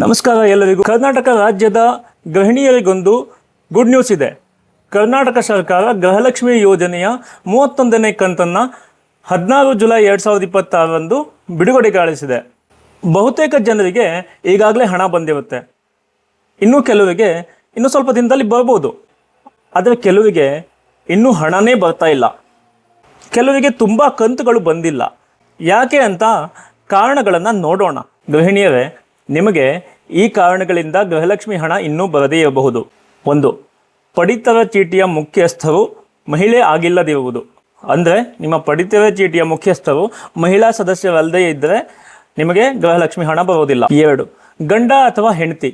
ನಮಸ್ಕಾರ ಎಲ್ಲರಿಗೂ. ಕರ್ನಾಟಕ ರಾಜ್ಯದ ಗೃಹಿಣಿಯರಿಗೊಂದು ಗುಡ್ ನ್ಯೂಸ್ ಇದೆ. ಕರ್ನಾಟಕ ಸರ್ಕಾರ ಗೃಹಲಕ್ಷ್ಮಿ ಯೋಜನೆಯ 31ನೇ ಕಂತನ್ನು 16 ಜುಲೈ 2026ರಂದು ಬಿಡುಗಡೆಗೊಳಿಸಿದೆ. ಬಹುತೇಕ ಜನರಿಗೆ ಈಗಾಗಲೇ ಹಣ ಬಂದಿರುತ್ತೆ. ಇನ್ನೂ ಕೆಲವರಿಗೆ ಇನ್ನೂ ಸ್ವಲ್ಪ ದಿನದಲ್ಲಿ ಬರ್ಬೋದು. ಆದರೆ ಕೆಲವರಿಗೆ ಇನ್ನೂ ಹಣನೇ ಬರ್ತಾ ಇಲ್ಲ. ಕೆಲವರಿಗೆ ತುಂಬ ಕಂತುಗಳು ಬಂದಿಲ್ಲ. ಯಾಕೆ ಅಂತ ಕಾರಣಗಳನ್ನು ನೋಡೋಣ. ಗೃಹಿಣಿಯರೇ, ನಿಮಗೆ ಈ ಕಾರಣಗಳಿಂದ ಗೃಹಲಕ್ಷ್ಮಿ ಹಣ ಇನ್ನೂ ಬರದೇ ಇರಬಹುದು. 1. ಪಡಿತರ ಚೀಟಿಯ ಮುಖ್ಯಸ್ಥರು ಮಹಿಳೆ ಆಗಿಲ್ಲದಿರುವುದು. ಅಂದರೆ ನಿಮ್ಮ ಪಡಿತರ ಚೀಟಿಯ ಮುಖ್ಯಸ್ಥರು ಮಹಿಳಾ ಸದಸ್ಯರಲ್ಲದೇ ಇದ್ದರೆ ನಿಮಗೆ ಗೃಹಲಕ್ಷ್ಮಿ ಹಣ ಬರೋದಿಲ್ಲ. 2. ಗಂಡ ಅಥವಾ ಹೆಂಡತಿ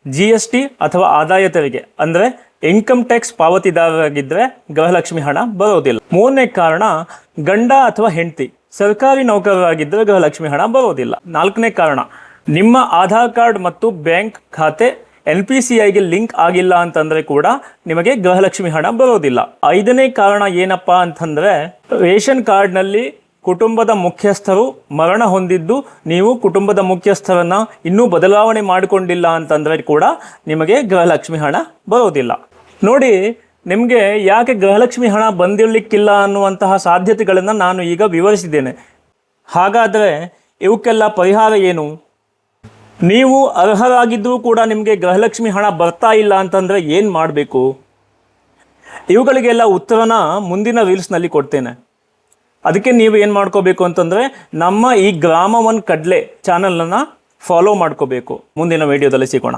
GST ಅಥವಾ ಆದಾಯ ತೆರಿಗೆ ಅಂದರೆ ಇನ್ಕಮ್ ಟ್ಯಾಕ್ಸ್ ಪಾವತಿದಾರರಾಗಿದ್ದರೆ ಗೃಹಲಕ್ಷ್ಮಿ ಹಣ ಬರೋದಿಲ್ಲ. 3ನೇ ಕಾರಣ, ಗಂಡ ಅಥವಾ ಹೆಂಡತಿ ಸರ್ಕಾರಿ ನೌಕರರಾಗಿದ್ದರೆ ಗೃಹಲಕ್ಷ್ಮಿ ಹಣ ಬರೋದಿಲ್ಲ. 4ನೇ ಕಾರಣ, ನಿಮ್ಮ ಆಧಾರ್ ಕಾರ್ಡ್ ಮತ್ತು ಬ್ಯಾಂಕ್ ಖಾತೆ NPCIಗೆ ಲಿಂಕ್ ಆಗಿಲ್ಲ ಅಂತಂದರೆ ಕೂಡ ನಿಮಗೆ ಗೃಹಲಕ್ಷ್ಮಿ ಹಣ ಬರೋದಿಲ್ಲ. 5ನೇ ಕಾರಣ ಏನಪ್ಪ ಅಂತಂದರೆ, ರೇಷನ್ ಕಾರ್ಡ್ನಲ್ಲಿ ಕುಟುಂಬದ ಮುಖ್ಯಸ್ಥರು ಮರಣ ಹೊಂದಿದ್ದು ನೀವು ಕುಟುಂಬದ ಮುಖ್ಯಸ್ಥರನ್ನು ಇನ್ನೂ ಬದಲಾವಣೆ ಮಾಡಿಕೊಂಡಿಲ್ಲ ಅಂತಂದರೆ ಕೂಡ ನಿಮಗೆ ಗೃಹಲಕ್ಷ್ಮಿ ಹಣ ಬರೋದಿಲ್ಲ. ನೋಡಿ, ನಿಮಗೆ ಯಾಕೆ ಗೃಹಲಕ್ಷ್ಮಿ ಹಣ ಬಂದಿರಲಿಕ್ಕಿಲ್ಲ ಅನ್ನುವಂತಹ ಸಾಧ್ಯತೆಗಳನ್ನು ನಾನು ಈಗ ವಿವರಿಸಿದ್ದೇನೆ. ಹಾಗಾದರೆ ಇವಕ್ಕೆಲ್ಲ ಪರಿಹಾರ ಏನು? ನೀವು ಅರ್ಹರಾಗಿದ್ದರೂ ಕೂಡ ನಿಮಗೆ ಗೃಹಲಕ್ಷ್ಮಿ ಹಣ ಬರ್ತಾ ಇಲ್ಲ ಅಂತಂದರೆ ಏನು ಮಾಡಬೇಕು? ಇವುಗಳಿಗೆಲ್ಲ ಉತ್ತರನ ಮುಂದಿನ ರೀಲ್ಸ್ನಲ್ಲಿ ಕೊಡ್ತೇನೆ. ಅದಕ್ಕೆ ನೀವು ಏನು ಮಾಡ್ಕೋಬೇಕು ಅಂತಂದರೆ, ನಮ್ಮ ಈ ಗ್ರಾಮ ಒನ್ ಕಡ್ಲೆ ಚಾನಲನ್ನು ಫಾಲೋ ಮಾಡ್ಕೋಬೇಕು. ಮುಂದಿನ ವಿಡಿಯೋದಲ್ಲಿ ಸಿಗೋಣ.